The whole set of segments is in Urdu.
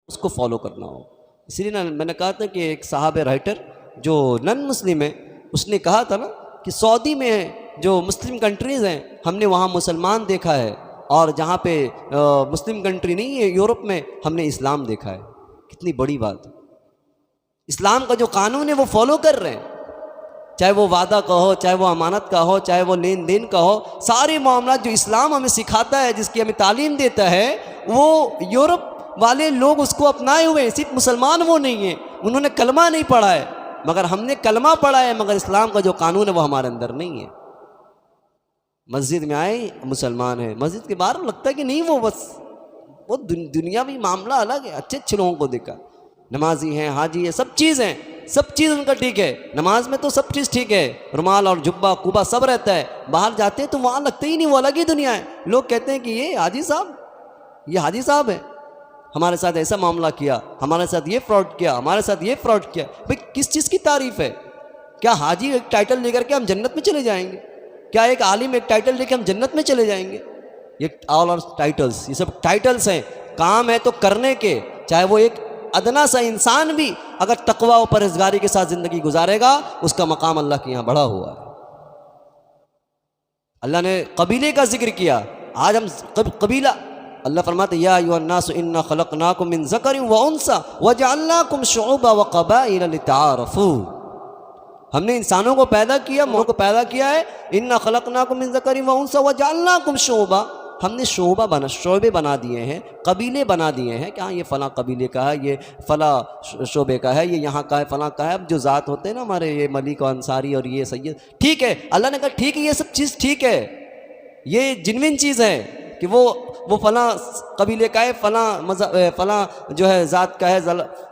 اس کو فالو کرنا ہو. اسی لیے میں نے کہا تھا کہ ایک صحابہ رائٹر جو نن مسلم ہے اس نے کہا تھا نا کہ سعودی میں جو مسلم کنٹریز ہیں ہم نے وہاں مسلمان دیکھا ہے، اور جہاں پہ مسلم کنٹری نہیں ہے یورپ میں ہم نے اسلام دیکھا ہے. کتنی بڑی بات ہے. اسلام کا جو قانون ہے وہ فالو کر رہے ہیں، چاہے وہ وعدہ کا ہو، چاہے وہ امانت کا ہو، چاہے وہ لین دین کا ہو. سارے معاملات جو اسلام ہمیں سکھاتا ہے، جس کی ہمیں تعلیم دیتا ہے، وہ یورپ والے لوگ اس کو اپنائے ہوئے ہیں. صرف مسلمان وہ نہیں ہیں، انہوں نے کلمہ نہیں پڑھا ہے، مگر ہم نے کلمہ پڑھا ہے، مگر اسلام کا جو قانون ہے وہ ہمارے اندر نہیں ہے. مسجد میں آئے مسلمان ہیں، مسجد کے باہر لگتا ہے کہ نہیں، وہ بس وہ دنیاوی معاملہ الگ ہے. اچھے اچھے لوگوں کو دیکھا، نمازی ہیں، حاجی ہیں، سب چیز ہیں، سب چیز ان کا ٹھیک ہے. نماز میں تو سب چیز ٹھیک ہے، رومال اور جبہ کوبا سب رہتا ہے. باہر جاتے ہیں تو وہاں لگتا ہی نہیں، وہ الگ ہی دنیا ہے. لوگ کہتے ہیں کہ یہ حاجی صاحب، یہ حاجی صاحب ہے، ہمارے ساتھ ایسا معاملہ کیا، ہمارے ساتھ یہ فراڈ کیا، ہمارے ساتھ یہ فراڈ کیا. بھئی کس چیز کی تعریف ہے؟ کیا حاجی ایک ٹائٹل لے کر کے ہم جنت میں چلے جائیں گے؟ کیا ایک عالم ایک ٹائٹل لے کے ہم جنت میں چلے جائیں گے؟ یہ آل آر ٹائٹلز، یہ سب ٹائٹلز ہیں. کام ہے تو کرنے کے. چاہے وہ ایک ادنا سا انسان بھی اگر تقوی و پرہیزگاری کے ساتھ زندگی گزارے گا، اس کا مقام اللہ کے یہاں بڑھا ہوا ہے. اللہ نے قبیلے کا ذکر کیا. آج ہم قبیلہ، اللہ فرماتے یا ایھا الناس انا خلقناکم من ذکر و انثی وجعلناکم شعوبا وقبائل لتعارفوا. ہم نے انسانوں کو پیدا کیا، ملکوں کو پیدا کیا ہے. انا خلقناکم من ذکر و انثی وجعلناکم شعوبا، ہم نے شعبے بنا دیے ہیں، قبیلے بنا دیے ہیں کہ ہاں یہ فلاں قبیلے کا ہے، یہ فلاں شعبے کا ہے، یہ یہاں کا ہے، فلاں کا ہے. اب جو ذات ہوتے ہیں نا ہمارے، یہ ملک و انصاری اور یہ سید، ٹھیک ہے. اللہ نے کہا ٹھیک ہے، یہ سب چیز ٹھیک ہے، یہ جنوین چیز ہے کہ وہ فلاں قبیلے کا ہے، فلاں جو ہے ذات کا ہے،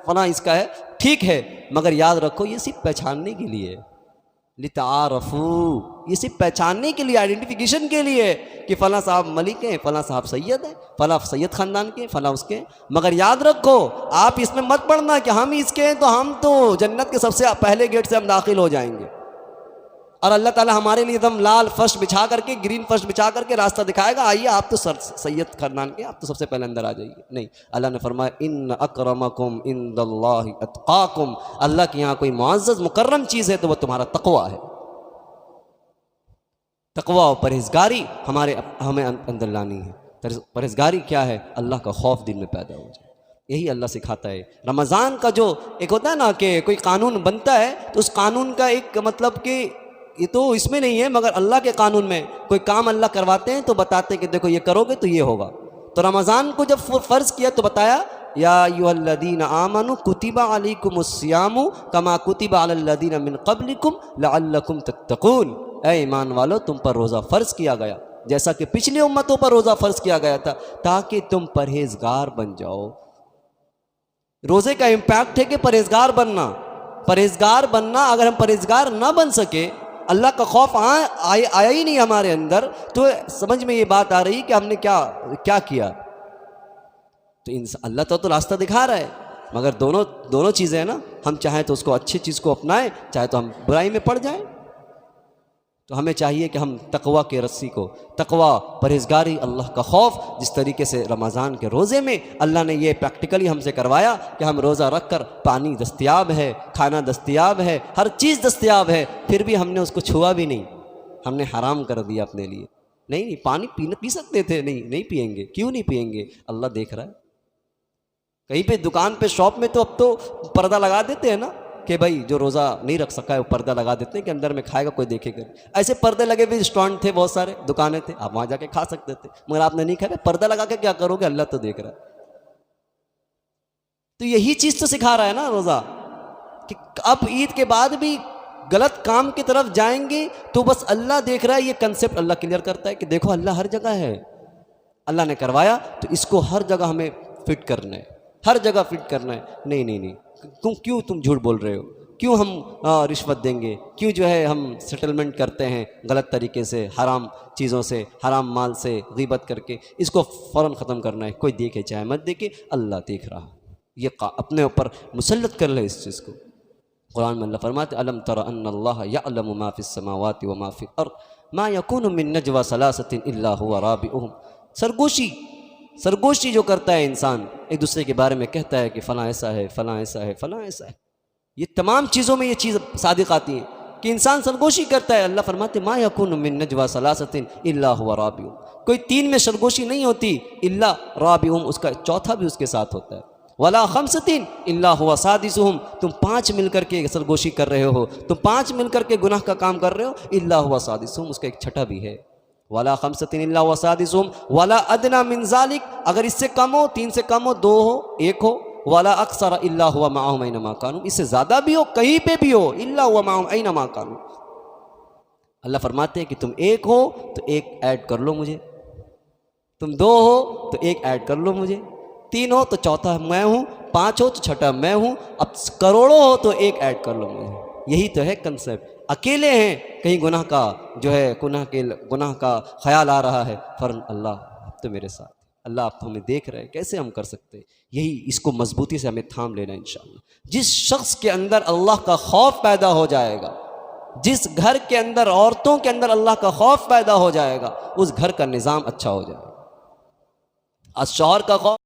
فلاں اس کا ہے، ٹھیک ہے. مگر یاد رکھو یہ صرف پہچاننے کے لیے، لتعارفوا، یہ صرف پہچاننے کے لیے، آئیڈینٹیفیکیشن کے لیے کہ فلاں صاحب ملک ہیں، فلاں صاحب سید ہیں، فلاں سید خاندان کے، فلاں اس کے. مگر یاد رکھو آپ اس میں مت پڑھنا کہ ہم اس کے ہیں تو ہم تو جنت کے سب سے پہلے گیٹ سے ہم داخل ہو جائیں گے، اور اللہ تعالیٰ ہمارے لیے ایک دم لال فرش بچھا کر کے، گرین فرش بچھا کر کے راستہ دکھائے گا، آئیے آپ تو سید خاندان کے، آپ تو سب سے پہلے اندر آ جائیے. نہیں، اللہ نے فرمایا ان اکرمکم عند اللہ اتقاکم. اللہ کے یہاں کوئی معزز مکرم چیز ہے تو وہ تمہارا تقویٰ ہے. تقویٰ و پرہیزگاری ہمیں اندر لانی ہے. پرہیزگاری کیا ہے؟ اللہ کا خوف دل میں پیدا ہو جائے. یہی اللہ سکھاتا ہے. رمضان کا جو ایک ہوتا ہے نا کہ کوئی قانون بنتا ہے تو اس قانون کا ایک مطلب کہ یہ تو اس میں نہیں ہے، مگر اللہ کے قانون میں کوئی کام اللہ کرواتے ہیں تو بتاتے ہیں کہ دیکھو یہ کرو گے تو یہ ہوگا. تو رمضان کو جب فرض کیا تو بتایا یا ایھا الذین آمنوا کتب علیکم الصیام کما کتب علی الذین من قبلکم لعلکم تتقون. اے ایمان والو، تم پر روزہ فرض کیا گیا جیسا کہ پچھلی امتوں پر روزہ فرض کیا گیا تھا، تاکہ تم پرہیزگار بن جاؤ. روزے کا امپیکٹ ہے کہ پرہیزگار بننا. اگر ہم پرہیزگار نہ بن سکے، اللہ کا خوف آیا ہی نہیں ہمارے اندر، تو سمجھ میں یہ بات آ رہی کہ ہم نے کیا کیا. تو اللہ تو راستہ دکھا رہا ہے، مگر دونوں چیزیں ہیں نا. ہم چاہیں تو اس کو اچھی چیز کو اپنائیں، چاہے تو ہم برائی میں پڑ جائیں. تو ہمیں چاہیے کہ ہم تقویٰ کے رسی کو، تقویٰ، پرہیزگاری، اللہ کا خوف، جس طریقے سے رمضان کے روزے میں اللہ نے یہ پریکٹیکلی ہم سے کروایا کہ ہم روزہ رکھ کر پانی دستیاب ہے، کھانا دستیاب ہے، ہر چیز دستیاب ہے، پھر بھی ہم نے اس کو چھوا بھی نہیں، ہم نے حرام کر دیا اپنے لیے. نہیں، پانی پی سکتے تھے، نہیں پئیں گے. کیوں نہیں پئیں گے؟ اللہ دیکھ رہا ہے. کہیں پہ دکان پہ، شاپ میں تو اب تو پردہ لگا دیتے ہیں نا کہ بھائی جو روزہ نہیں رکھ سکا ہے وہ پردہ لگا دیتے ہیں کہ اندر میں کھائے گا کوئی دیکھے گا. ایسے پردے لگے ہوئے ریسٹورینٹ تھے، بہت سارے دکانیں تھے، آپ وہاں جا کے کھا سکتے تھے، مگر آپ نے نہیں کھایا. پردہ لگا کے کیا کرو گے؟ اللہ تو دیکھ رہا ہے. تو یہی چیز تو سکھا رہا ہے نا روزہ، کہ اب عید کے بعد بھی غلط کام کی طرف جائیں گے تو بس اللہ دیکھ رہا ہے. یہ کنسپٹ اللہ کلیئر کرتا ہے کہ دیکھو اللہ ہر جگہ ہے، اللہ نے کروایا تو اس کو ہر جگہ ہمیں فٹ کرنا ہے، ہر جگہ فٹ کرنا ہے. نہیں، کیوں تم جھوٹ بول رہے ہو؟ کیوں ہم رشوت دیں گے؟ کیوں جو ہے ہم سیٹلمنٹ کرتے ہیں غلط طریقے سے، حرام چیزوں سے، حرام مال سے غیبت کر کے؟ اس کو فوراً ختم کرنا ہے. کوئی دیکھے چاہے مت دیکھے، اللہ دیکھ رہا. یہ اپنے اوپر مسلط کر لے اس چیز کو. قرآن میں اللہ فرماتے الم تر ان اللہ یعلم ما فی السماوات و ما فی الارض ما یکون من نجوى ثلاثة الا هو رابعهم. سرگوشی سرگوشی جو کرتا ہے انسان، ایک دوسرے کے بارے میں کہتا ہے کہ فلاں ایسا ہے، فلاں ایسا ہے، فلاں ایسا ہے، یہ تمام چیزوں میں یہ چیز صادق آتی ہیں کہ انسان سرگوشی کرتا ہے۔ اللہ فرماتے ما یکون من نجوا ثلاثۃ الا هو رابعهم، کوئی تین میں سرگوشی نہیں ہوتی الا رابعهم، اس کا چوتھا بھی اس کے ساتھ ہوتا ہے، ولا خمسۃ الا هو سادسهم، تم پانچ مل کر کے سرگوشی کر رہے ہو، تم پانچ مل کر کے گناہ کا کام کر رہے ہو، الا هو سادسهم، اس کا ایک چھٹا بھی ہے، ولا خمسۃ الا هو سادسهم ولا ادنى من ذلك، اگر اس سے کم ہو، تین سے کم ہو، دو ہو، ایک ہو، ولا اکثر الا هو معهم اينما كانوا، اس سے زیادہ بھی ہو، کہیں پہ بھی ہو، الا هو معهم اينما كانوا۔ اللہ فرماتے ہیں کہ تم ایک ہو تو ایک ایڈ کر لو مجھے، تم دو ہو تو ایک ایڈ کر لو مجھے، تین ہو تو چوتھا میں ہوں، پانچ ہو تو چھٹا میں ہوں، اب کروڑوں ہو تو ایک ایڈ کر لو مجھے۔ یہی تو ہے کنسیپٹ۔ اکیلے ہیں، کہیں گناہ کا جو ہے گناہ کا خیال آ رہا ہے، فرن اللہ اب تو میرے ساتھ، اللہ آپ تو ہمیں دیکھ رہے ہیں، کیسے ہم کر سکتے ہیں؟ یہی اس کو مضبوطی سے ہمیں تھام لینا انشاءاللہ۔ جس شخص کے اندر اللہ کا خوف پیدا ہو جائے گا، جس گھر کے اندر عورتوں کے اندر اللہ کا خوف پیدا ہو جائے گا، اس گھر کا نظام اچھا ہو جائے گا۔ آج شوہر کا خوف